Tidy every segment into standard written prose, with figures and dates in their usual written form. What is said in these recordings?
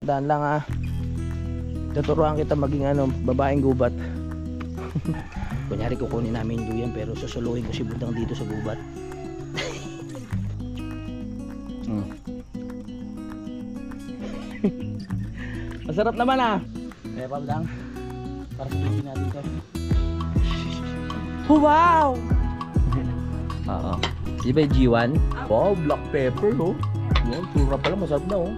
Daan lang ha. Tuturuan kita maging babaeng gubat. Kunyari kukunin namin yung duyan pero susuluhin ko si Budang dito sa gubat. Masarap naman ah. Kaya pa Budang, para sulitin natin to. Oh, wow! Oo. Di ba yung G1? Wow, black pepper oh. Wow, tura pala, masarap na oh.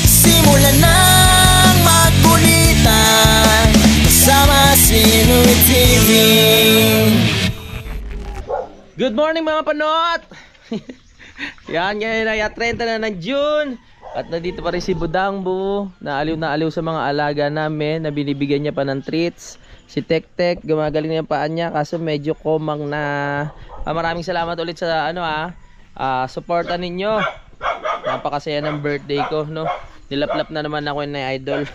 Simulan ng magkulitan kasama si Louie TV. Good morning mga panot! Yan, ngayon ay 30 na ng June. At nandito pa rin si Budang Bu. Naaliw na aliw sa mga alaga namin na binibigyan niya pa ng treats. Si Tek Tek, gumagaling na yung paan niya kaso medyo komang na. Maraming salamat ulit sa supportan ninyo. Napakasaya ng birthday ko, no? Nilaplap na naman ako ni Idol.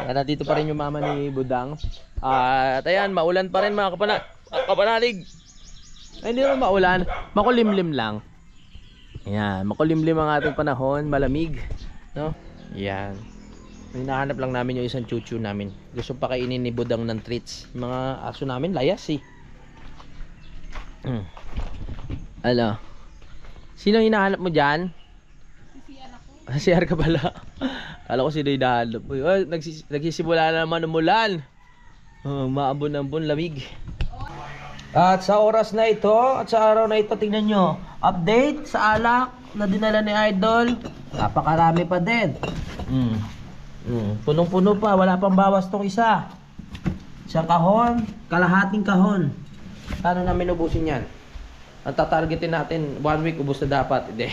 Nandito pa rin yung mama ni Budang. At ayan, maulan pa rin mga kapanalig. Ay, hindi naman maulan, makulimlim lang. Ayan, makulimlim ang ating panahon, malamig, no? Ayan. Hinahanap lang namin yung isang chuchu namin. Gusto pa kainin ni Budang ng treats. Mga aso namin, layas eh. Ano? Sino hinahanap mo dyan? Si CR ka pala. Kala ko sino hinahanap mo. Nagsisimula na naman umulan. Maambon-ambon, lamig. At sa oras na ito, at sa araw na ito, tingnan nyo. Update sa alak na dinala ni Idol. Napakarami pa din. Punong-puno pa, wala pang bawas tong isa. Isang kahon, kalahating kahon. Paano namin ubusin yan? Ang tatargetin natin, 1 week ubus na dapat. Hindi.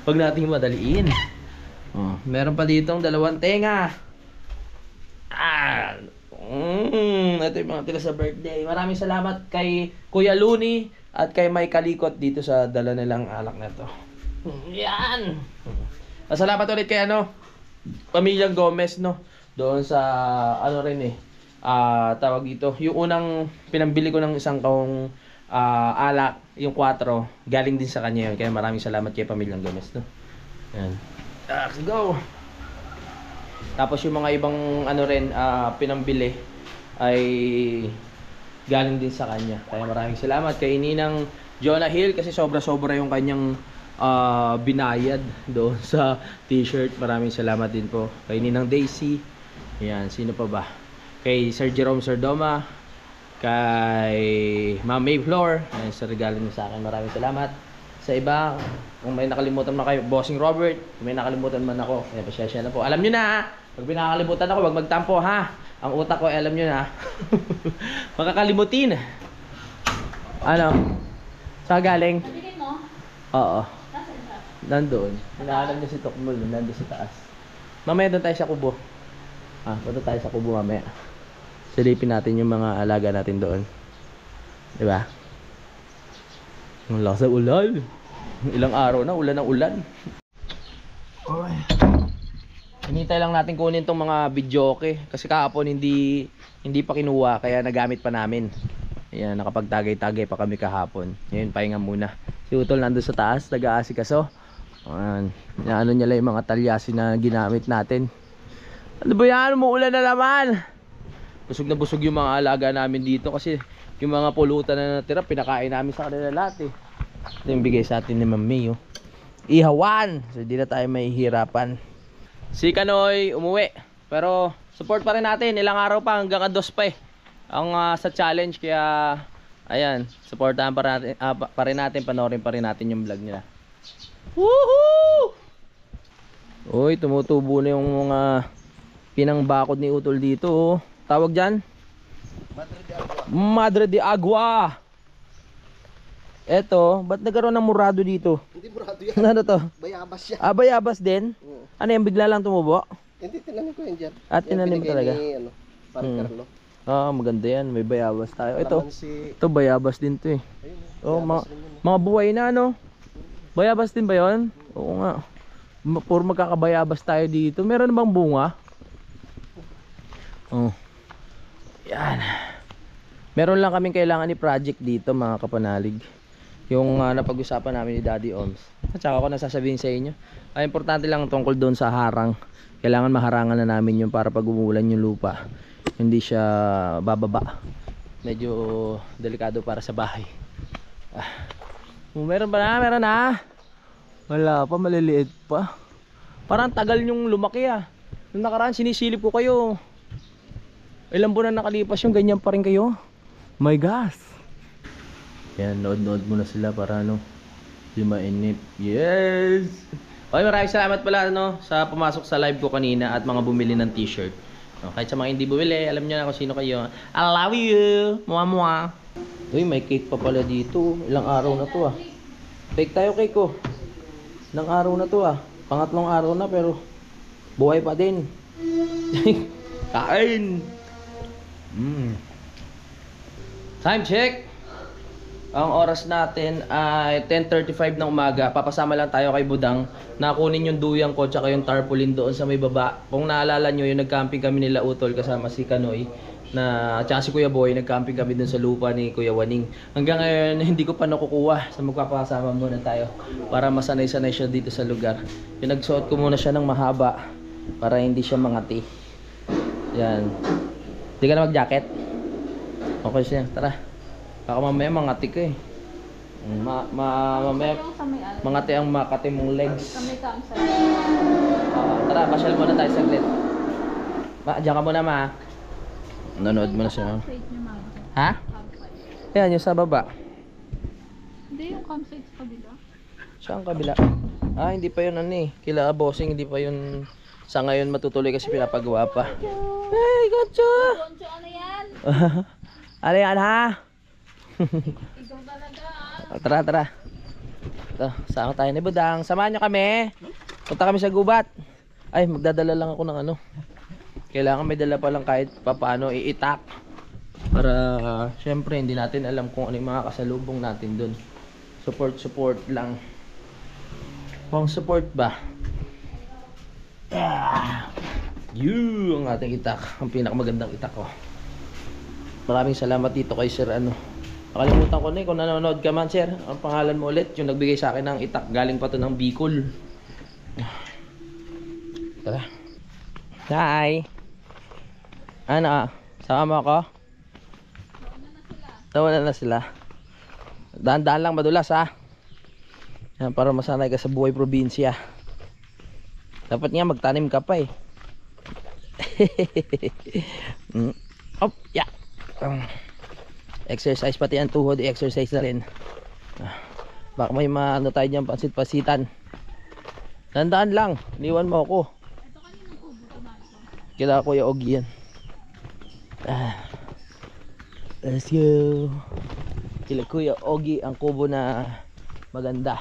Huwag natin madaliin. Meron pa ditong 2 tenga. Ito yung mga tila sa birthday. Maraming salamat kay Kuya Luni at kay May Kalikot dito sa dala nilang alak na to. Yan. Salamat ulit kay Pamilyang Gomez, no? Doon sa tawag dito. Yung unang pinambili ko ng isang kahong alak, yung 4, galing din sa kanya yun. Kaya maraming salamat kay Pamilyang Gomez, no? Yan. Let's go. Tapos yung mga ibang pinambili ay galing din sa kanya. Kaya maraming salamat kay Ninang Jonah Hill kasi sobra-sobra yung kanyang binayad doon sa t-shirt. Maraming salamat din po kay Ninang Daisy. Ayan, sino pa ba? Kay Sir Jerome Sardoma, kay Ma'am May Floor. Ayan, sa regalo niyo sa akin. Maraming salamat. Sa iba, kung may nakalimutan man kayo, Bossing Robert, kung may nakalimutan man ako, eh, pasyasya na po. Alam nyo na, pag pinakalimutan ako, wag magtampo ha. Ang utak ko, alam nyo na. Makakalimutin. Ano? Saan galing? Pabigay mo? Oo. Nasaan siya? Nandun. Hinahanap niya si Tokmol, nandun sa taas. Mamaya doon tayo sa kubo. Punta tayo sa kubo mamaya. Silipin natin yung mga alaga natin doon. Diba? Ang lakas ng ulan. Ilang araw na, ulan ng ulan. Okay. Hinintay lang natin kunin tong mga videoke kasi kahapon hindi pa kinuha kaya nagamit pa namin. Ayan, nakapagtagay-tagay pa kami kahapon. Ngayon, pahinga muna. Si Utol nandun sa taas, nag-aasikaso. Ano niya lang yung mga talyasi na ginamit natin. Ano ba yan? Umuulan na naman. Busog na busog yung mga alaga namin dito kasi yung mga pulutan na natira, pinakain namin sa kanila lahat eh. Ito yung bigay sa atin ni Ma'am May, oh. Ihawan! So, di na tayo mahihirapan. Si Kanoy umuwi. Pero, support pa rin natin. Ilang araw pa, hanggang 2 pa eh. Ang sa challenge, kaya, ayan, supportahan pa rin natin, panoorin pa rin natin yung vlog nila. Woohoo! Uy, tumutubo na yung mga pinangbakod ni Utol dito, oh. Tawag dyan? Madre de Agua. Eto, ba't nagkaroon ng murado dito? Hindi murado yan. Ano to? Bayabas yan. Bayabas din? Oo. Ano yan, bigla lang tumubo? Hindi, tinanim ko yan dyan. At tinanim mo talaga? Ni, Carlo. Maganda yan, may bayabas tayo. Alaman si... Ito bayabas din to eh. Ayun, Mga buhay na no? Bayabas din ba yun? Oo nga. Puro magkakabayabas tayo dito. Meron bang bunga? Yan. Meron lang kaming kailangan ni project dito mga kapanalig. yung napag-usapan namin ni Daddy Oms. At saka ako nasasabihin sa inyo, ay importante lang tungkol doon sa harang. Kailangan maharangan na namin yun para pag umuulan yung lupa, hindi siya bababa. Medyo delikado para sa bahay. Meron ba na? Meron na? Wala pa, maliliit pa. Parang tagal yung lumaki ah. Nung nakaraan sinisilip ko kayo. Ilang buwan na nakalipas yung ganyan pa rin kayo. My gosh. Yan, nood-nood muna sila para ano, di mainip. Yes! Okay, maraming salamat pala no, sa pumasok sa live ko kanina at mga bumili ng t-shirt. No, kahit sa mga hindi bumili, alam nyo na kung sino kayo. I love you! Mua. Uy, may cake pa pala dito. Ilang araw na to ah. Bake tayo cake ko. Ilang araw na to ah. Pangatlong araw na pero buhay pa din. Kain! Time check! Ang oras natin ay 10:35 ng umaga. Papasama lang tayo kay Budang na kunin yung duyang ko tsaka yung tarpaulin doon sa may baba. Kung naalala nyo, yung nagcamping kami nila Utol kasama si Kanoy na tsaka si Kuya Boy, nagcamping kami doon sa lupa ni Kuya Waning. Hanggang ngayon hindi ko pa nakukuha, sa magpapasama muna tayo para masanay-sanay siya dito sa lugar. Yung nagsuot ko muna siya ng mahaba para hindi siya mangati. Yan. Hindi ka na mag-jacket? Okay siya, tara. Baka mamaya mangati ka eh. Mamaya mangati ang makati mong legs. Tara, pasyal muna tayo saglit. Diyan ka muna ma. Nanood mo na siya. Ha? Ayan, yung sa baba. Hindi, yung campsite sa kabila. Saan kabila? Ah, hindi pa yun ano eh. Kila bossing, hindi pa yun sa ngayon matutuloy kasi pinapagawa pa. Hey, Goncho! Goncho, ano yan? Ano yan ha? Ikaw talaga Tara, tara. Ito, sama tayo ni Budang. Samahan nyo kami. Punta kami sa gubat. Ay, magdadala lang ako ng ano. Kailangan may dala pa lang kahit papaano iitak. Para, syempre, hindi natin alam kung ano yung mga kasalubong natin dun. Support lang. Pang support ba? Ang ating itak. Ang pinakamagandang itak ko. Maraming salamat dito kay Sir ano. Nakalimutan ko na eh kung nanonood ka man sir. Ang pangalan mo ulit, yung nagbigay sa akin ng itak. Galing pa to ng Bicol. Tara. Hi. Ano? Sama mo ako? Tawa na sila. Dahan-dahan lang madulas ha. Yan, para masanay ka sa buhay probinsya. Dapat nga magtanim ka pa eh. Op, yeah. Exercise pati ang tuhod, exercise na rin. Baka may maano tayo dyan, pansit-pasitan. Tandaan lang, liwan mo ako. Kila Kuya Ogie yan. Let's go. Kila Kuya Ogie ang kubo na maganda.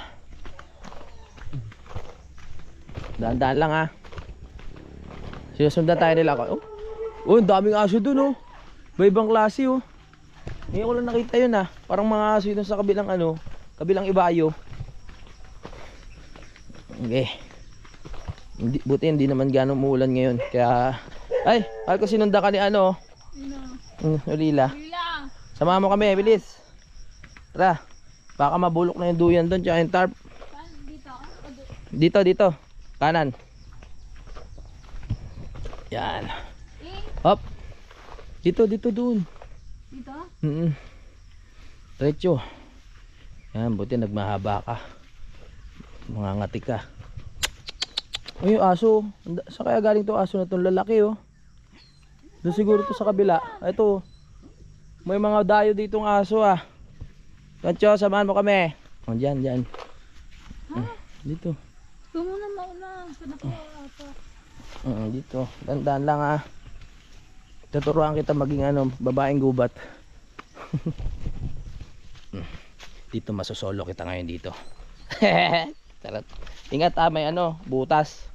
Tandaan lang ha. Sinusundan tayo nila ako. Oh, ang daming aso dun oh. Ibang klase oh. Ngayon ko lang nakita yun ah. Parang mga aso yun sa kabilang ano, kabilang ibayo. Okay. Buti hindi naman gano'ng umuulan ngayon. Kaya, ay, mahal ko sinunda ka ni ano. Ulila. Samahan mo kami, bilis. Tara. Baka mabulok na yung duyan doon, tsaka yung tarp. Dito. Kanan. Yan. Hop. Dito doon. Dito? Diretso. Yan, buti nagmahaba ka. Mangangati ka. Ay, yung aso. Sa kaya galing to aso na itong lalaki oh. Doon siguro to sa kabila. Ito. May mga dayo ditong aso ah. Kancho, samahan mo kami. Oh, dyan. Dito. Ito muna mauna. Sana ko ata. Dito. Dandan lang ah. Tuturuan kita maging ano, babaeng gubat. Dito masosolo kita ngayon dito. Tarat. Ingat ah, may ano, butas.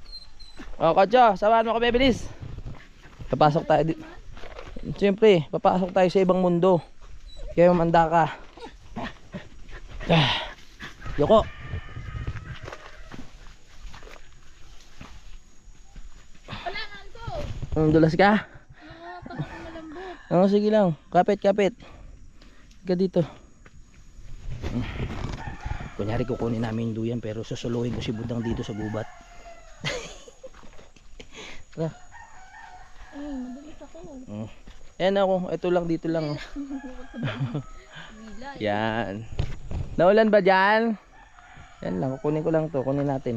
Oh, Kodjo, samahan mo kami, bilis. Papasok tayo dito. Siyempre, papasok tayo sa ibang mundo. Kaya mamanda ka. Yoko. Kailangan ko. Dulas ka? Oo, sige lang. Kapit. Ka dito. Kunyari kukunin namin yung duyan pero susuluhin ko si Budang dito sa gubat. Tara. Ay, madalit ako. Ayan ako, ito lang dito lang. Oh. Bila. Yan. Naulan ba dyan? Yan lang, kukunin ko lang to, kunin natin.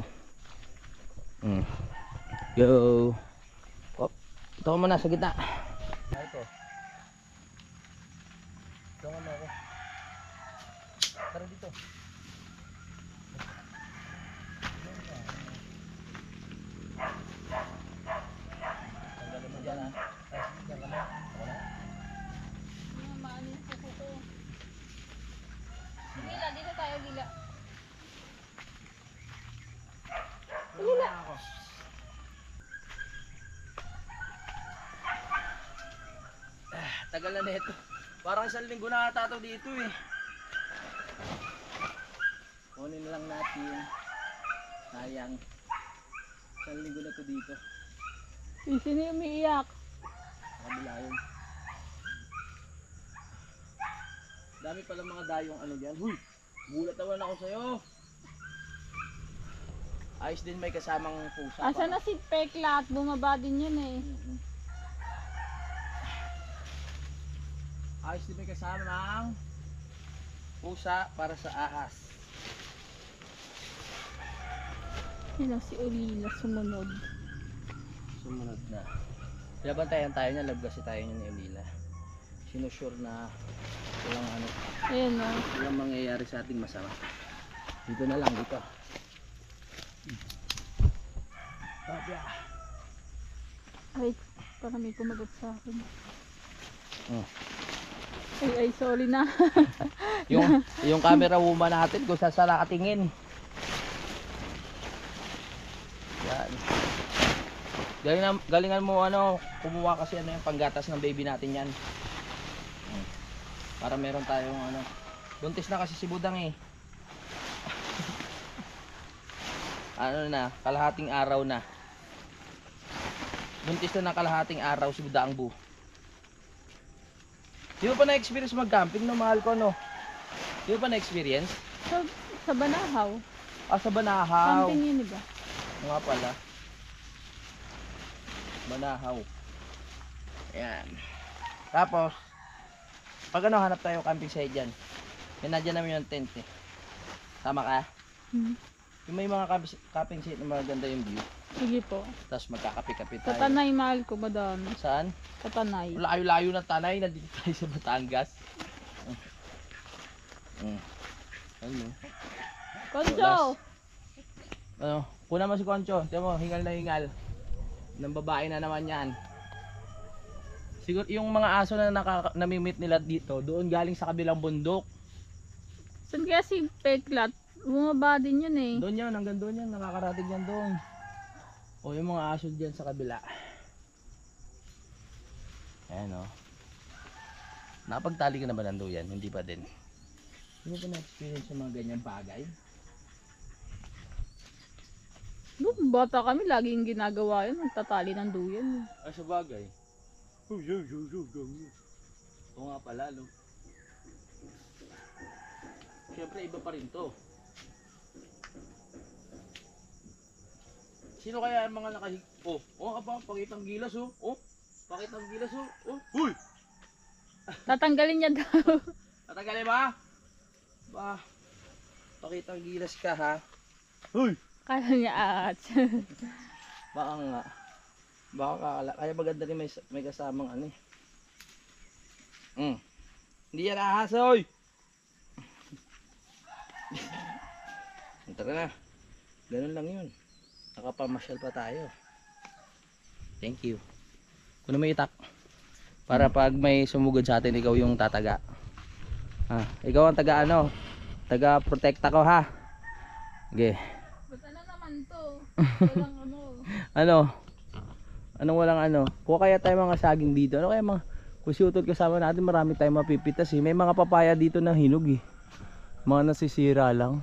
Go. Op, ito ko muna sa gitna. Ito. Ito nga ako. Tara dito. Tanggalin mo dyan ha. Dyan ka na. Ako na. Maano yung kuko ko. Lila, dito tayo, Lila. Lila ako. Tagal na nito. Parang isang linggo na ata ito dito eh. Kunin lang natin. Sayang. Isang linggo na ito dito. Sino yung umiiyak? Kabila yun. Dami pala mga dayong ano dyan. Huy! Gulat naman ako sa'yo. Ayos din may kasamang pusa. Asa na si Pekla at bumaba din yun eh. Ayos din may kasamang pusa para sa ahas. Yun ang si Olila sumunod. Sumunod na. Labantayan tayo niya, labgasi tayo niya ni Olila. Sinusure na walang ano, Ayan o. walang mangyayari sa ating masama. Dito na lang, dito. Babya. Ay, parang may kumagat sa akin. Oh. Ay, sorry na. Yung camera woman natin kung saan nakatingin. Yan. Galingan mo ano, kumuha kasi ano yung panggatas ng baby natin yan. Para meron tayong ano. Buntis na kasi si Budang eh. Ano na, kalahating araw na. Buntis na ng kalahating araw si Budang Bu. Di mo pa na-experience mag-camping no, mahal ko no? Di mo pa na-experience? Sa Banahaw. Ah, sa Banahaw. Camping yun ba? Nga pala. Banahaw. Ayan. Tapos, pag ano, hanap tayo camping site dyan. Yan, nadyan namin yung tent eh. Tama ka? Yung may mga camping site na maganda yung view. Sige po. Tapos magkakape-kape Sa tayo. Tanay, mahal ko madami. Saan? Sa Tanay. Layo-layo ng Tanay. Nandito tayo sa Batangas. Ano? Koncho! Ano? Kuna mo si Concho. Tiyan mo, hingal na hingal. Ng babae na naman yan. Siguro yung mga aso na namimit nila dito, doon galing sa kabilang bundok. Saan kaya si Pekla? Bumaba din yun eh. Doon yan, hanggang doon yan, nakakarating yan doon. O yung mga aso dyan sa kabila. Ayan o. Nakapagtali ka na ba ng duyan? Hindi pa din. Hindi mo pa na-experience yung mga ganyang bagay? Noong bata kami, laging ginagawa yun. Nagtatali ng duyan. Ay, sa bagay. Oo nga pala, no? Siyempre, iba pa rin to. Sino kaya ang mga nakahig... Oh, aba, pakitang gilas, oh. Oh, pakitang gilas, oh. Oh, huy! Tatanggalin niya daw. Tatagalin ba? Ba, pakitang gilas ka, ha? Huy! Kala niya at. Baka nga. Baka kakala. Kaya maganda rin may kasamang ano eh. Hindi yan ahas, oy! Tara na. Ganun lang yun. Nakapamasyal pa tayo. Thank you. Kunin mo itak. Para pag may sumugod sa atin, ikaw yung tataga. Ikaw ang taga ano? Taga protekta ko ha. Okay. Ba't ano naman to? Walang ano. Ano? Anong walang ano? Kuha kaya tayo mga saging dito. Ano kaya mga kung si Utol kasama natin, marami tayong mapipitas eh. May mga papaya dito na hinog eh. Mga nasisira lang.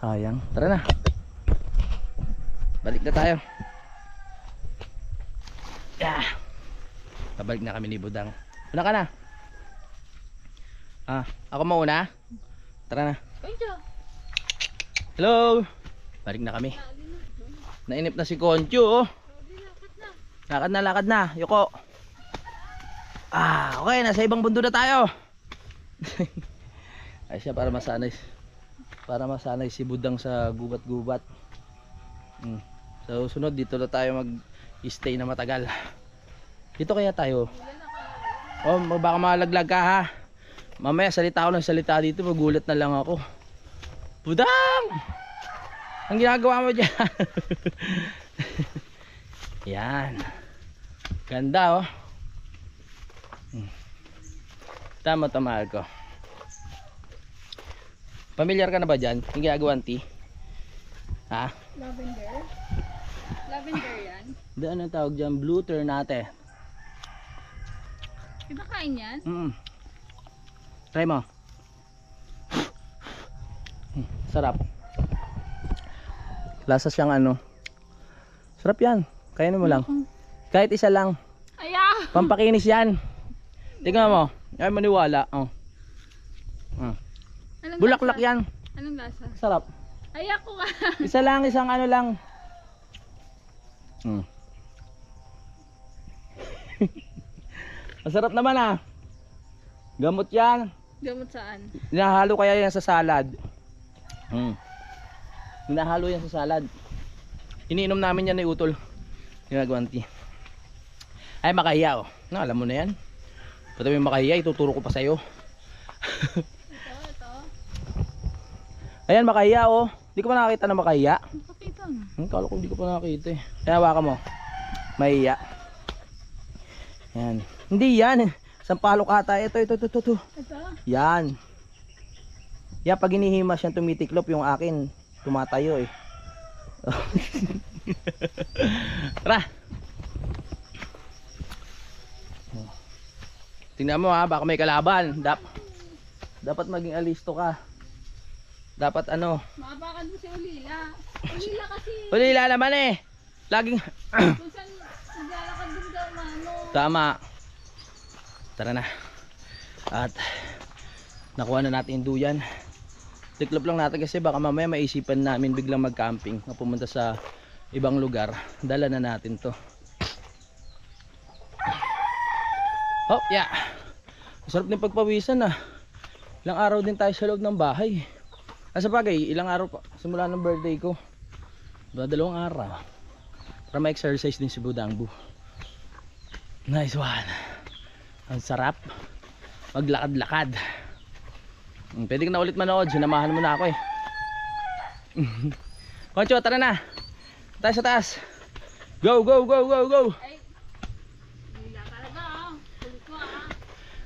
Sayang. Tara na. Balik na tayo. Yeah. Pabalik na kami ni Budang. Una ka na. Ako mauna. Tara na. Koncho! Hello. Balik na kami. Nainip na si Concho, oh. Lakad na. Yoko. Okay. Nasa ibang bundo na tayo. Ay siya, para masanay. Para masanay si Budang sa gubat-gubat. So sunod, dito na tayo mag-stay na matagal. Dito kaya tayo. Baka malaglag ka, ha. Mamaya salita ako ng salita dito, magulat na lang ako. Budang! Ang ginagawa mo dyan? Yan. Ganda, oh. Tama ko. Familiar ka na ba dyan? Yung ginagawa ng tea? Ha? Lavender? Lavender yan? Hindi, anong tawag dyan? Blue Ternate. Iba kain yan? Try mo. Sarap. Lasa siyang ano. Sarap yan. Kainin mo lang. Kahit isa lang. Aya! Pampakinis yan. Tingnan mo. Ay, maniwala. Anong Bulaklak lasa? yan. Anong lasa? Sarap. Aya ko ka! Isa lang, isang ano lang. Masarap naman, ah. Gamot yan. Gamot saan? Hinahalo kaya yan sa salad. Hinahalo yan sa salad. Iniinom namin yan ni Utol. Ginagawa tea. Ay, makahiya, oh. Alam mo na yan. Pati may makahiya, ituturo ko pa sa'yo. Ito. Ayan, makahiya, oh. Hindi ko pa nakakita na makahiya. Nakakita na. Kala ko hindi ko pa nakakita, eh. Kaya hawakan mo. Mahiya. Yan. Hindi yan. Sampalok ata. Ito. Ito? Yan. Yan, pag hinihimas yan tumitiklop, yung akin tumatayo, eh. Tara. Tingnan mo, ha, baka may kalaban. Dapat maging alisto ka. Dapat ano. Maapakan mo si Ulila. Ulila kasi. Ulila naman, eh. Laging Kung saan naglalakad din daw, mano. tama. Tara na. At nakuha na natin yung duyan. Tiklop lang natin kasi baka mamaya maisipan namin biglang mag-camping na pumunta sa ibang lugar. Dala na natin to. Oh, yeah. Masarap din pagpawisan, ah. Ilang araw din tayo sa loob ng bahay. Sa bagay, ilang araw pa simula ng birthday ko. 2 araw. Para ma-exercise din si Budangbu. Nice one. Ang sarap maglakad-lakad. Pwede ka na ulit manood. Sinamahan mo na ako, eh. Concho, tara na. Tayo sa taas. Go. Ay, Ulila talaga, ah. Kulit mo, ah.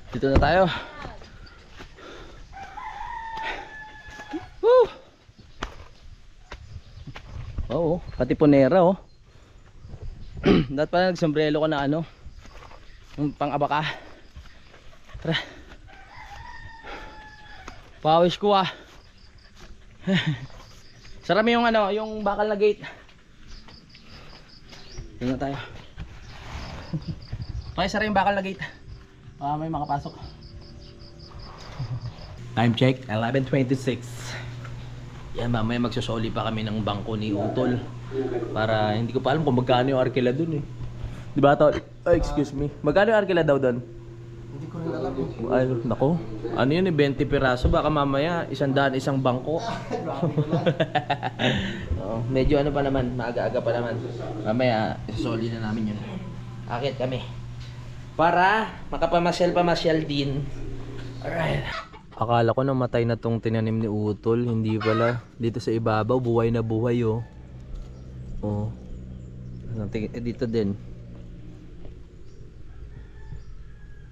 Dito na tayo. Woo! Oo, pati punera, oh. Dapat pala nagsombrelo ko na ano, yung pang-abaka. Tara. Pawis ko, ah. Sarami yung ano, yung bakal na gate. Dito na tayo. Okay, sara yung bakal na gate. May makapasok. Time check, 11:26. Yan, mamaya magsusoli pa kami ng bangko ni Utol. Para hindi ko pa alam kung magkano yung arkila dun, eh. Diba, Tol? Excuse me. Magkano yung arkila daw dun? Hindi ko rin alam. Ay, nako. Ano yun, 20 piraso. Baka mamaya 100 isang bangko. Medyo ano pa naman, maaga-aga pa naman. Mamaya isusoli na namin yun. Akit kami para makapamasyal-pamasyal din. Alright. Akala ko namatay na tong tinanim ni Utol. Hindi pala. Dito sa ibabaw, buhay na buhay, oh. Oh. Dito din.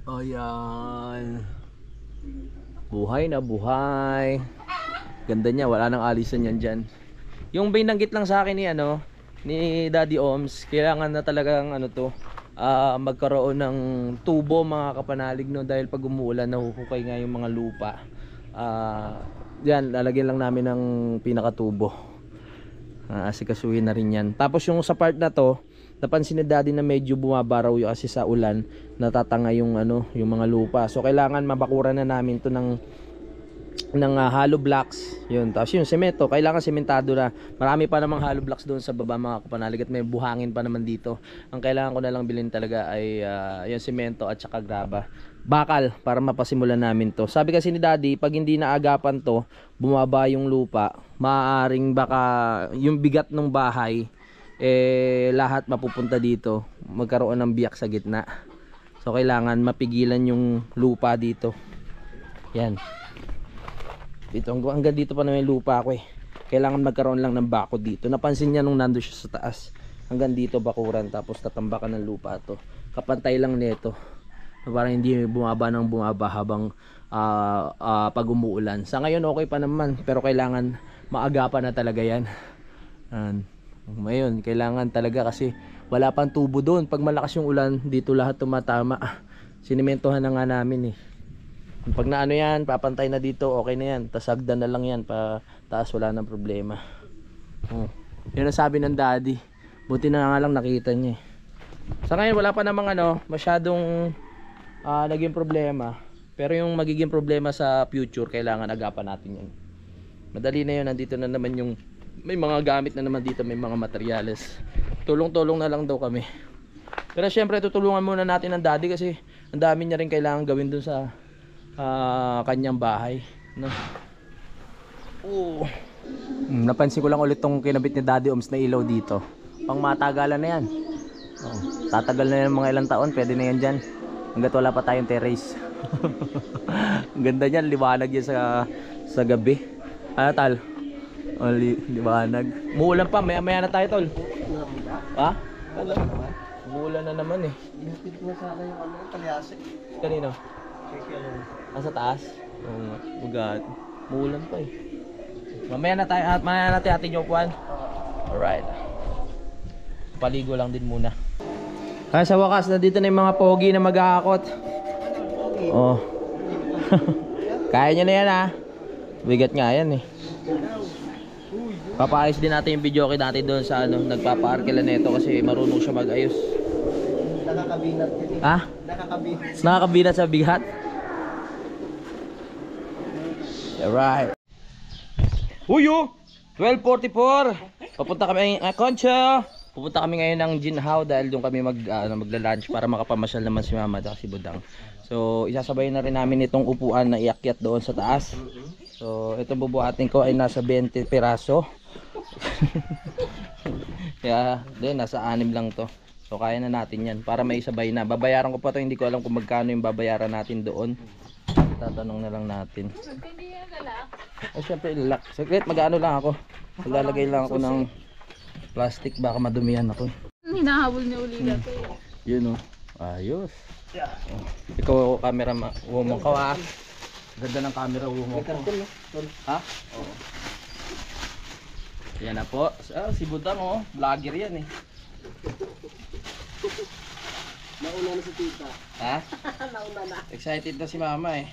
Ayan. Buhay na buhay. Ganda niya, wala nang alisan yan dyan. Yung binanggit lang sa akin ni ano, ni Daddy Oms, kailangan na talagang ano to, magkaroon ng tubo, mga kapanalig, no, dahil pag umuulan nahuhukay nga yung mga lupa. Yan, lalagyan lang namin ng pinakatubo. Asikasuhin na rin yan. Tapos yung sa part na to, napansin ni Daddy na medyo bumabaraw yung kasi sa ulan, natatanga yung ano, yung mga lupa. So kailangan mabakuran na namin to ng hollow blocks. Yun. Tapos yung semento, kailangan sementado na. Marami pa namang hollow blocks doon sa baba mga kapanalig at may buhangin pa naman dito. Ang kailangan ko na lang bilhin talaga ay yung semento at saka graba. Bakal para mapasimulan namin to. Sabi kasi ni Daddy, pag hindi naagapan to, bumaba yung lupa, maaaring baka yung bigat ng bahay lahat mapupunta dito, magkaroon ng biyak sa gitna. So kailangan mapigilan yung lupa dito. Yan. Dito hanggang dito pa na may lupa ako eh. Kailangan magkaroon lang ng bakod dito. Napansin niya nung nando siya sa taas. Hanggang dito bakuran tapos tatambakan ng lupa to. Kapantay lang nito. Parang hindi bumaba ng bumaba habang pag umuulan. Sa ngayon okay pa naman, pero kailangan maagapan na talaga yan. Ngayon kailangan talaga kasi wala pang tubo doon. Pag malakas yung ulan dito lahat tumatama. Sinimentohan na nga namin eh. Pag naano yan, papantay na dito, okay na yan. Tas hagdan na lang yan, pa taas wala nang problema. Yun ang sabi ng Daddy. Buti na nga lang nakita niya eh. Sa ngayon wala pa namang masyadong naging problema. Pero yung magiging problema sa future, kailangan agapan natin yan. Madali na yun, nandito na naman yung may mga gamit na naman dito, may mga materyales. Tulong-tulong na lang daw kami. Pero syempre tutulungan muna natin ang Daddy kasi ang dami niya rin kailangan gawin dun sa kanyang bahay, no? Napansin ko lang ulit tong kinabit ni Daddy Oms na ilaw dito. Pang matagalan na yan. Tatagal na yan mga ilang taon, pwede na yan dyan. Hanggat wala pa tayong terrace. Ang ganda niyan, liwanag yan sa gabi. Tal? Liwanag. Muulan pa, maya na tayo, tol. Ha? Umuulan na naman eh. Ihatid mo sa akin yung palyasik. Kanino? Sa taas? Ugat. Muulan pa eh. Mamaya natin atin yung upuan. Alright. Paligo lang din muna. Kaya sa wakas, nandito na yung mga pogi na mag-aakot. Oh. Kaya nyo na yan ha. Bigat nga yan eh. Papaayos din natin yung video natin doon sa nagpapa-arkila nito kasi marunong siya mag-ayos. Nakakabinat yun eh. Ha? Nakakabinat. Nakakabinat sa bigat? Alright. Uyo! 12:44. Papunta kami Concho. Pupunta kami ngayon ng Jinhao dahil doon kami magla-lunch para makapamasyal naman si Mama at si Budang. So isasabay na rin namin itong upuan na iakyat doon sa taas. So itong bubuhatin ko ay nasa 20 piraso. Kaya din nasa 6 lang to. So kaya na natin yan para may isabay na. Babayaran ko pa to, hindi ko alam kung magkano yung babayaran natin doon. Tatanong na lang natin. Hindi yan lalak. Ay syempre ilalak. Secret mag-ano lang ako. Maglalagay lang ako ng plastic baka madumihan ako. Hinahabol ni Ulila to eh. Yun oh. Ayos. Oh. Ikaw camera woman ka ha. Ganda ng camera woman ko. Ha? Oo. Yan na po. Si Budang oh. Vlogger yan eh. Nauna na si tita. Ha? Nauna na. Excited na si Mama eh.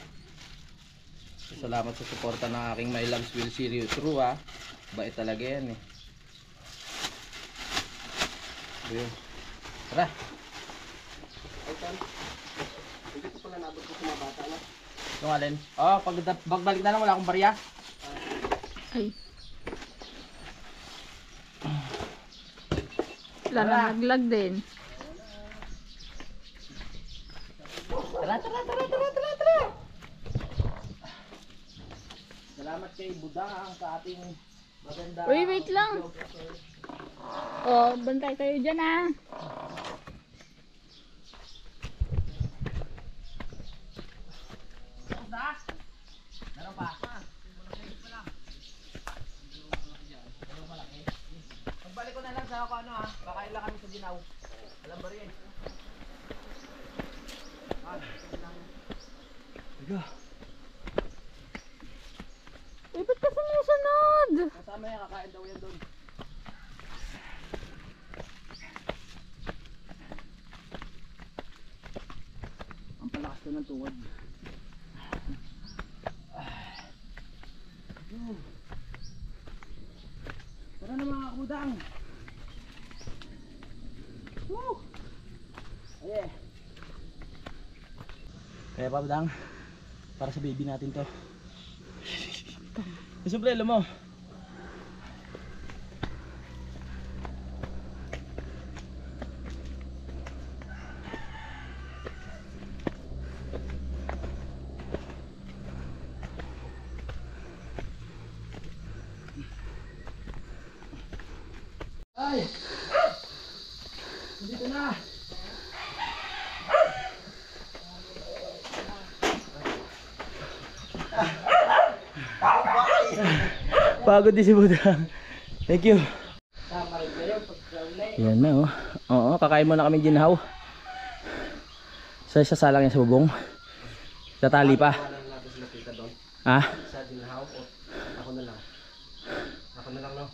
Salamat sa suporta ng aking My Loves Will See You Through ha. Bait talaga yan eh. Ayun. Tara. Hindi ko pala nabot ko sa mga bata na. Yung alin? Oh, pagbalik na lang wala akong barya. Ay. Naglag din. Tara. Salamat kay Budang sa ating maganda. Uy, wait lang. Oh, bantay kayo dyan ah. Meron pa. Magbalik ko na lang sa ako kakain lang kami sa Ginaw. Alam ba rin? Uy, ba't ka sumusunod? Kasama yan, kakain daw yan doon. Ang palakas ko ng tuwad. Tara na mga kabudang. Woo! Aye. Kaya pa budang, para sa baby natin to. sombrero mo. Ay! Dito na! Pagod din si Budang. Thank you. Yan na oh. Oo, kakain muna kami ginhaw. Sa salang yan sa bubong. Tatali pa. Ha? Sa ginhaw o ako na lang. Ako na lang, no?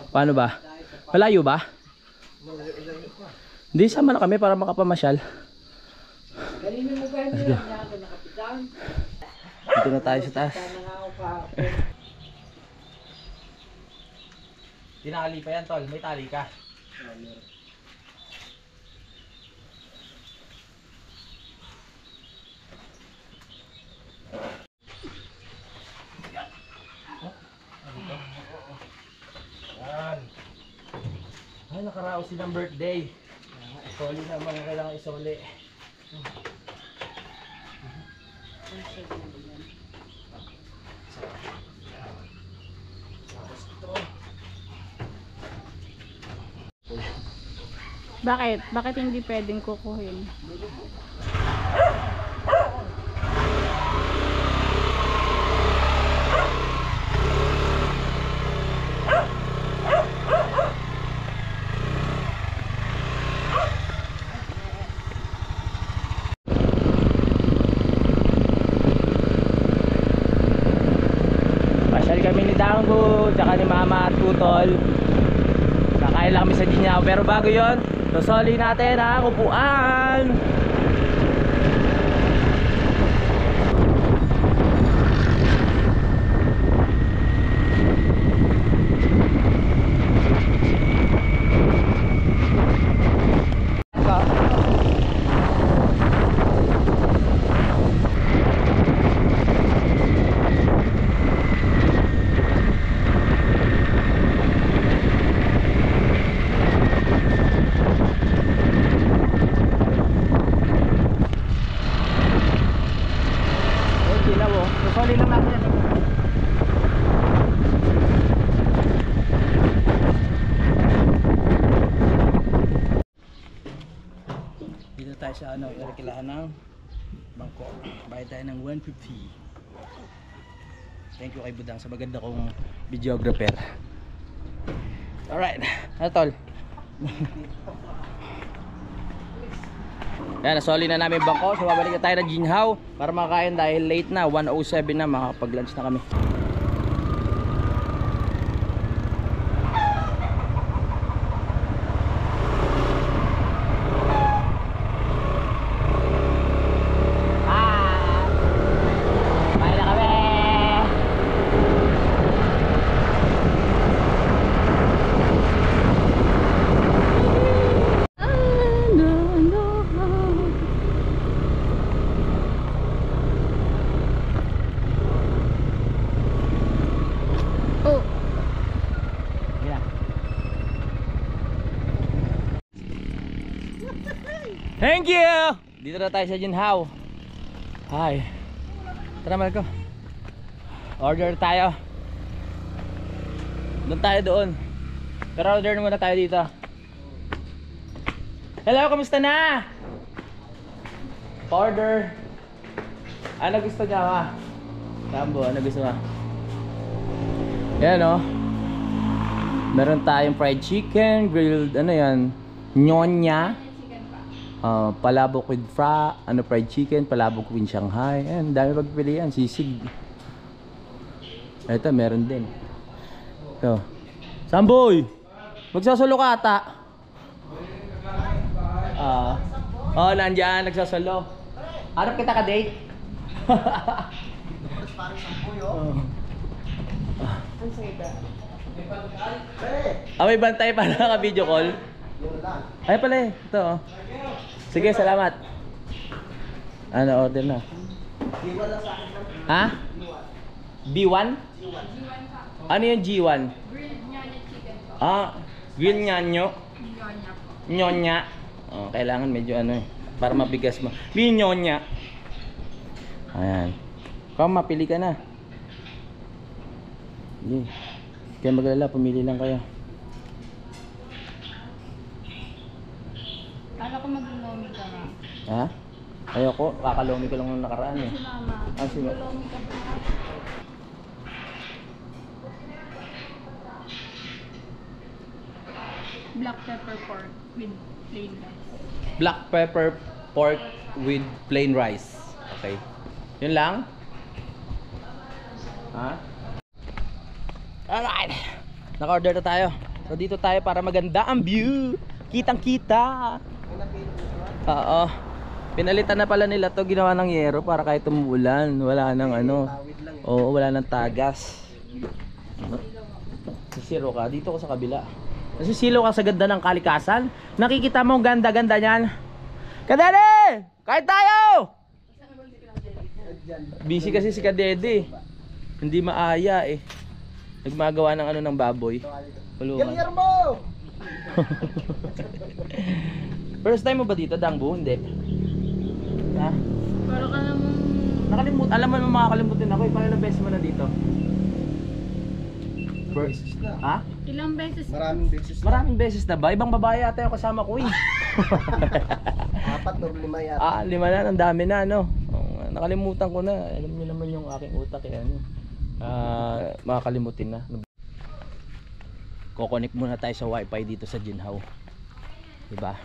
Paano ba? Malayo ba? Hindi, sama na kami para makapamasyal. Let's go. Dito na tayo sa taas. Tinali pa yan, tol. May tali ka. Ay, nakaraos silang birthday. Isoli naman ang kailangan isoli. Bakit? Bakit hindi pwedeng kukuhin? Pasyal kami ni Danggo, tsaka ni Mama at Tutol. Kakain lang kami sa Ginhaw. Pero bago yon, sasoli natin ang upuan. Sasoli lang natin yan. Dito tayo sa kailangan ng bangko. Bayad tayo ng 150. Thank you kay Budang sa maganda kong videographer. Alright, ano tol? Yan, nasoli na namin bangko. So babalik na tayo ng Ginhaw para makakain dahil late na, 1:07 na, makakapag-lunch na kami. Bye na kami! Oh, Yeah. Thank you! Dito na tayo sa Ginhaw. Hi. Tara, Marco. Order tayo. Doon tayo doon. Pero order muna tayo dito. Hello, kamusta na? Order. Ano gusto niya, ma? Rambo, ano gusto mo? Yan o. Meron tayong fried chicken, grilled, ano yan? Nyonya. Palabok with fried chicken, palabok with Shanghai. Ayan, dami pagpilian, sisig. Ito, meron din. Ito. Samboy! Magsasalo ka ata. Nandyan, nagsasalo. Harap kita ka date. May bantay pa na ka video call. Ay pala eh, ito oh. Sige, salamat. Ano, order na. Ha? B1? Ano yung G1? Green nyanyo. Nyonya. Oh, kailangan medyo ano eh. Para mabigas mo. Green nyonya. Ayan. Kung mapili ka na. Hindi. Kaya maglala, pumili lang kayo. Kala ko mag-lomi ka na. Ha? Ayoko, kakalomi ko lang nung nakaraan eh. Si mama. Ah, sino? Mag-lomi ka pa. Black pepper pork with plain rice. Black pepper pork with plain rice. Okay. Yun lang? Ha? Alright. Naka-order na tayo. So dito tayo para maganda ang view. Kitang-kita. Oo. Pinalitan na pala nila to, ginawa ng yero para kahit tumuulan, wala nang ano. Oo, wala nang tagas. Sisiro ka, dito ko sa kabila. Nasisilo ka sa ganda ng kalikasan. Nakikita mo ang ganda-ganda niyan. Kadede! Kahit tayo! Busy kasi si Kadede. Hindi maaya eh. Nagmagawa ng ano ng baboy. Kulungan. First time mo ba dito, Dangbu? Hindi. Ha? Para ka namang... Nakalimutan. Alam mo naman makakalimutin ako eh. Paano ilang beses mo na dito? Beses na. Ha? Ilang beses? Maraming beses na. Maraming beses na ba? Ibang babae ata yung kasama ko eh. 4 or 5 yata. 5 na. Ang dami na no. Nakalimutan ko na. Alam niyo naman yung aking utak eh. Ano? Makakalimutin na. Kokonek muna tayo sa wifi dito sa Jinhaw. Diba?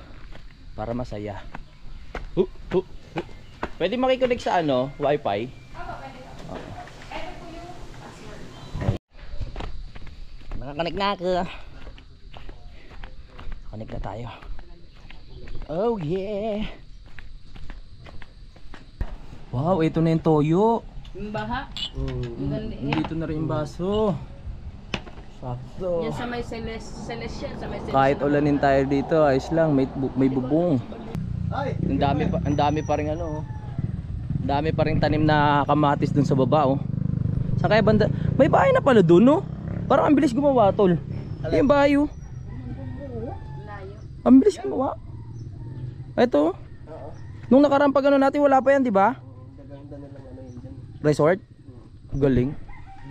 Para masaya. Pwede makikonek sa ano? Wifi? Oo. Nakakonek na ako. Connect na tayo. Oh yeah. Wow, ito na yung toyo. Yung baha. Dito na rin yung baso. Sakto. Yan sa may celestial. Sa may celestial. Kahit ulanin tayo dito, ayos lang, may bubong. Ay! Ang dami pa rin ano. Ang dami pa rin tanim na kamatis dun sa baba oh. Sa kaya banda, may bahay na pala dun no. Parang ang bilis gumawa tol. Yung bahay oh. Layo. Ang bilis gumawa. Ito. Oo. Nung nakaraan pag ano natin wala pa yan, di ba? Gaganda na lang ano yun dyan. Resort. Galing.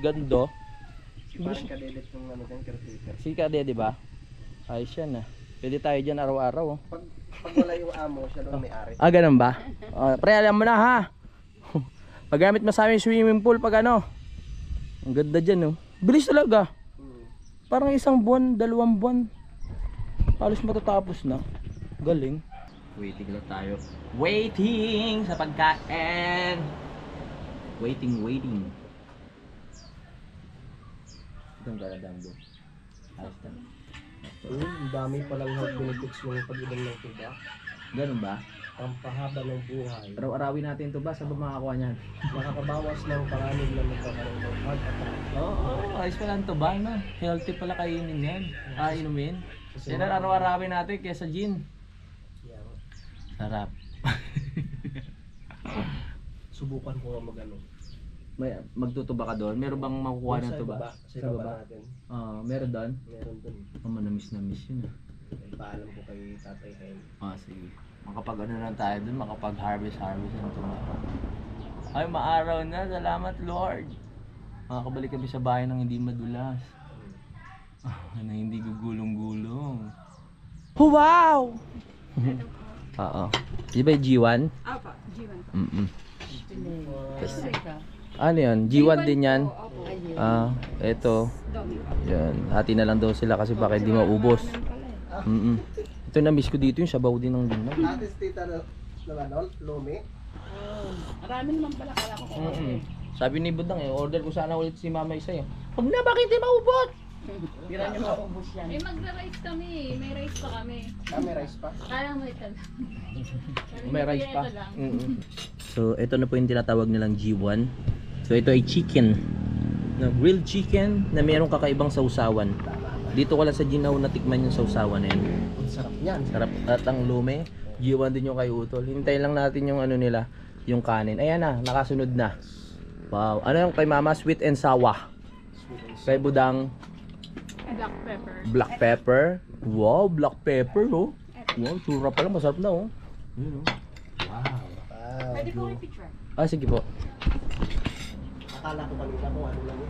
Ganda. Parang kadedet yung ano dyan, caretaker. Si Kade, di ba? Ayos yan ah. Pwede tayo dyan araw-araw oh. Pag wala yung amo, siya lang may-ari. Ah, ganun ba? Pre, alam mo na ha. Paggamit mo sa amin swimming pool pag ano. Ang ganda dyan oh. Bilis talaga. Parang 1 buwan, 2 buwan. Halos matatapos na. Galing. Waiting lang tayo. Waiting sa pagkain. Waiting. Itong galadang doon. Ayos na. Ang dami palang health benefits yung pag-inom ng tuba. Ganun ba? Pampahaba ng buhay. Araw-arawin natin ito ba? Saan ba makakuha niyan? Nakakabawas ng panganib na magkakaroon ng heart attack. Oo, ayos pala ito ba? No? Healthy pala kainin yan. Inumin. Yan ang araw-arawin natin kesa gin. Yan. Sarap. Subukan ko nga mag-ano. May magtutuba ka doon? Meron bang makukuha ng tuba? Sa baba natin. Meron doon? Meron dun. Manamis yun ah. Paalam ko kay Tatay Hen. Sige. Makapag ano lang tayo doon, makapag-harvest ng tuba. Ay, maaraw na. Salamat Lord. Makakabalik kami sa bahay ng hindi madulas. Na hindi gugulong-gulong. Wow! Oo. Di ba yung G1? Apa, G1. Ano yun? G1 din yan? Eto. Yan. Hati na lang daw sila kasi baka hindi maubos. Ito na-miss ko dito yung sabaw din ng limang. Atis tita na ano, Lome. Marami naman pala kala ko. Sabi ni Budang order ko sana ulit si Mama isa yun. Huwag na, bakit di maubos? Pira niyo maubos yan. Magra-rice kami. May rice pa kami. May rice pa. Kaya mo ito lang. May rice pa. So ito na po yung tinatawag nilang G1. So ito ay chicken. Na grilled chicken na mayroong kakaibang sausawan. Dito ko lang sa Jinhaw natikman yung sausawan na yan. Sarap niyan. Sarap at ang lume. G1 din yung kay Utol. Hintayin lang natin yung ano nila, yung kanin. Ayan na, nakasunod na. Wow. Ano yung kay mama? Sweet and sawa. Kay budang Black pepper. black pepper. Wow, black pepper oh. Wow, tsura pala. Masarap na oh. Yun, oh. Wow. Pwede po may picture. Ah, sige po. Akala ko kanina kung ano lang yun.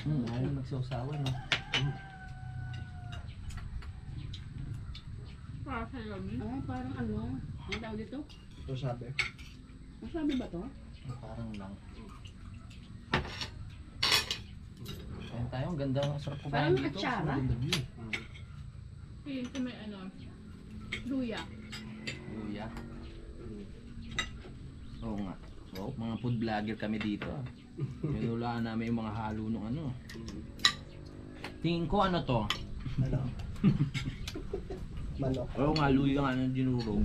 Ayaw nagsasawa no. Para sa lami. Ay, parang ano? Ang tawag dito? Ito sabi. Masabi ba to? Parang lang. Ayan tayo, ang ganda ng sarap ko Parang atsara. Ito may ano. Luya. Luya. Oo nga. So, mga food vlogger kami dito. Pinulaan namin yung mga halo ng ano. Tingin ko ano to? Ano? Manok. Oo nga, luya nga ng dinurog.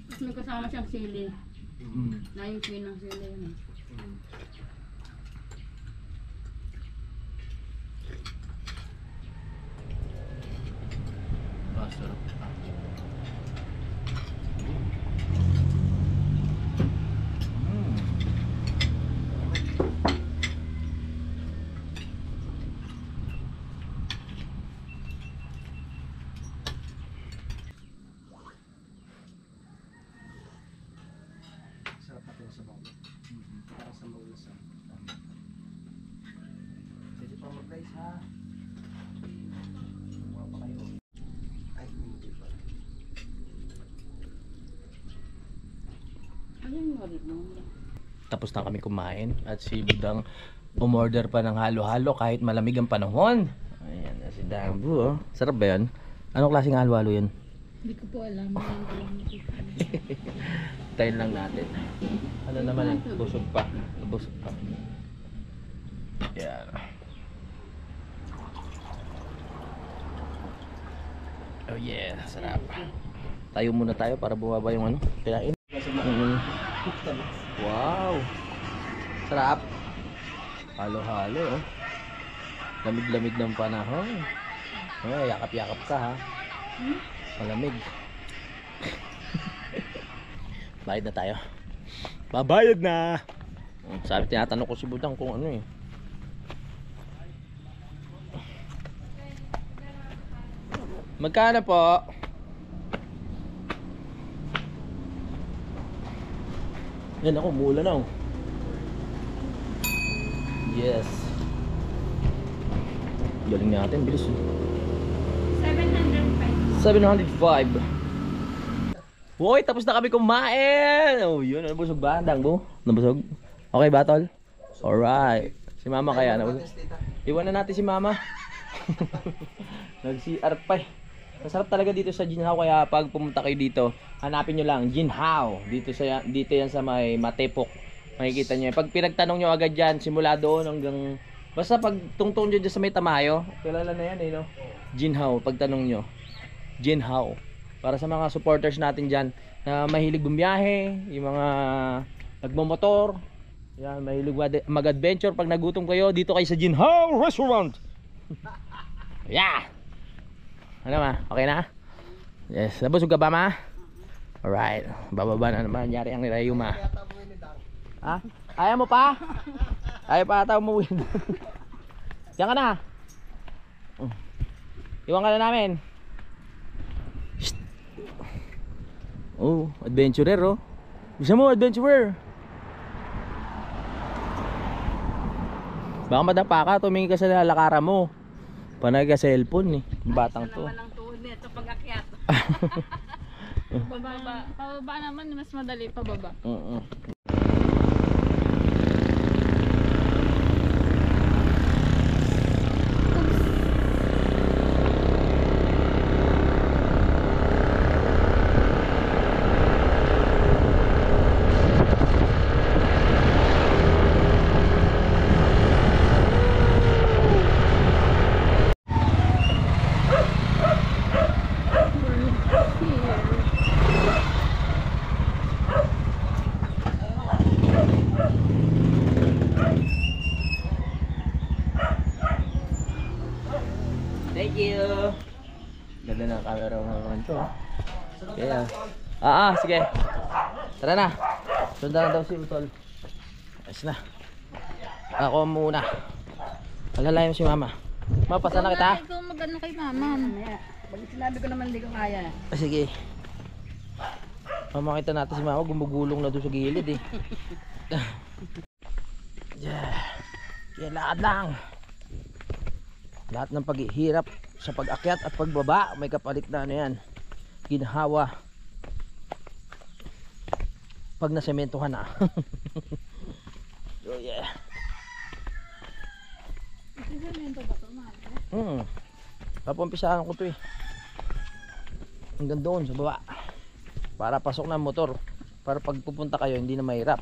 Tapos may kasama siyang sili. Mm. Na yung queen ng sili yun. Ah, sarap. Sarap natin sa bawang. Para sa mga lasa. Pwede pa mag-rice ha. Kuha pa kayo. Ay, hindi pa. Ayun yung order mo. Tapos na kami kumain at si Budang umorder pa ng halo-halo kahit malamig ang panahon. Ayan na si Dambu oh. Sarap ba yan? Anong klaseng halo-halo yun? Hindi ko po alam. Ngayon ko lang nakita. Tayin lang natin. Ano naman eh? Busog pa. Busog pa. Yan. Oh yeah, sarap. Tayo muna tayo para bumaba yung ano, kinain. Wow. Sarap. Halo-halo oh. Lamig-lamig ng panahon. Oh, yakap-yakap ka ha. Malamig. Bayad na tayo. Babayad na. Sabi, tinatanong ko si Budang kung ano eh. Magkano po? Yan ako, mula na oh. Yes. Galing natin, bilis oh. 705. Hoy, tapos na kami kumain. Oh, yun, nabusog ba? Dangbo? Nabusog? Okay ba, tol? Alright. Si mama kaya nabusog. Iwan na natin si mama. Nag-CR pa eh. Masarap talaga dito sa Jinhao, kaya pag pumunta kayo dito, hanapin nyo lang Jinhao. Dito yan sa may Matepok. Makikita nyo. Pag pinagtanong nyo agad dyan, simula doon hanggang basta pag tungtong nyo dyan sa may Tamayo, kilala na yan eh, no? Jinhao, pagtanong nyo. Jinhao. Para sa mga supporters natin dyan na mahilig bumiyahe, yung mga nagmamotor, yan, mahilig mag-adventure. Pag nagutom kayo, dito kayo sa Jinhao Restaurant. Yeah! Ano ma? Okay na? Yes. Nabusog ka ba ma? Alright. Bababa na naman. Nangyari ang nirayo ma. Ha? Ayaw mo pa? Ayaw pa ata umuwi. Diyan ka na. Iwan ka na namin. Shhh. Oh, adventurer oh. Bisa mo, adventurer. Baka madapa ka, tumingin ka sa lalakaran mo. Panay ka cellphone eh. Batang to. Naman ang tuhod nito pag-akyat. Pababa naman, mas madali pababa. camera mo naman to. Kaya. Sige. Tara na. Sundan na daw si Utol. Ayos na. Ako muna. Alalayan mo si mama. Mapasa na kita. Ikaw mag-ano kay mama. Mamaya. Pag sinabi ko naman hindi ko kaya. Sige. Mamakita natin si mama. Gumugulong na doon sa gilid eh. Kaya lakad lang. Lahat ng paghihirap sa pag-akyat at pagbaba may kapalit na ano yan. Ginhawa. Pag nasementohan na. So yeah. Papumpisahan ko to eh. Hanggang doon sa baba. Para pasok na ang motor. Para pag pupunta kayo hindi na mahirap.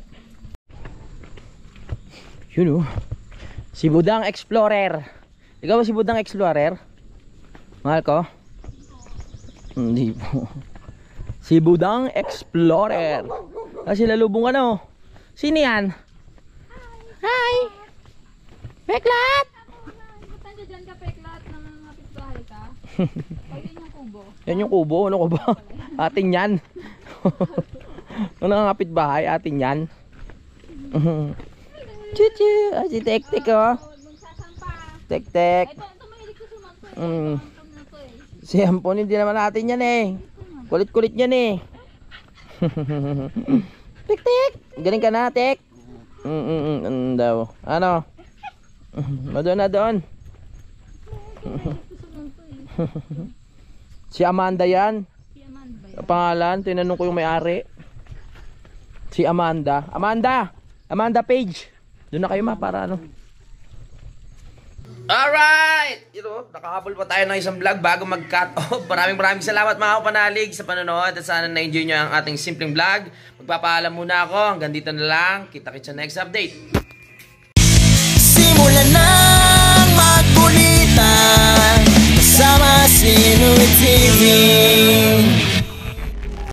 Yun oh. Si Budang Explorer. Ikaw ba si Budang Explorer? Mahal ko? Hindi po. Si Budang Explorer. Kasi lalubong ka na oh. Sino yan? Hi! Beklat! Ba't nandiyan dyan ka, Peklat, na mapit bahay ka? Ayun yung kubo. Yan yung kubo. Ano ko ba? Atin yan. Ano nga kapit bahay? Atin yan. Chuchu! Ah, si Tek-Tek oh. Tek-Tek. Ito mahilig ko sumanto eh. Mm. Ampon na to eh. Si Ampon hindi naman natin yan eh. Kulit-kulit yan eh. Tek-Tek! Galing ka na, Tek. Ano daw? Ano? Doon na doon. Si Amanda yan. Si Amanda ba Ang pangalan, tinanong ko yung may-ari. Si Amanda. Amanda Page. Doon na kayo ma para ano. Alright! Ito, nakahabol pa tayo ng isang vlog bago mag-cut off. Maraming salamat mga kapanalig sa panonood at sana na-enjoy nyo ang ating simpleng vlog. Magpapaalam muna ako. Hanggang dito na lang. Kita-kits sa next update.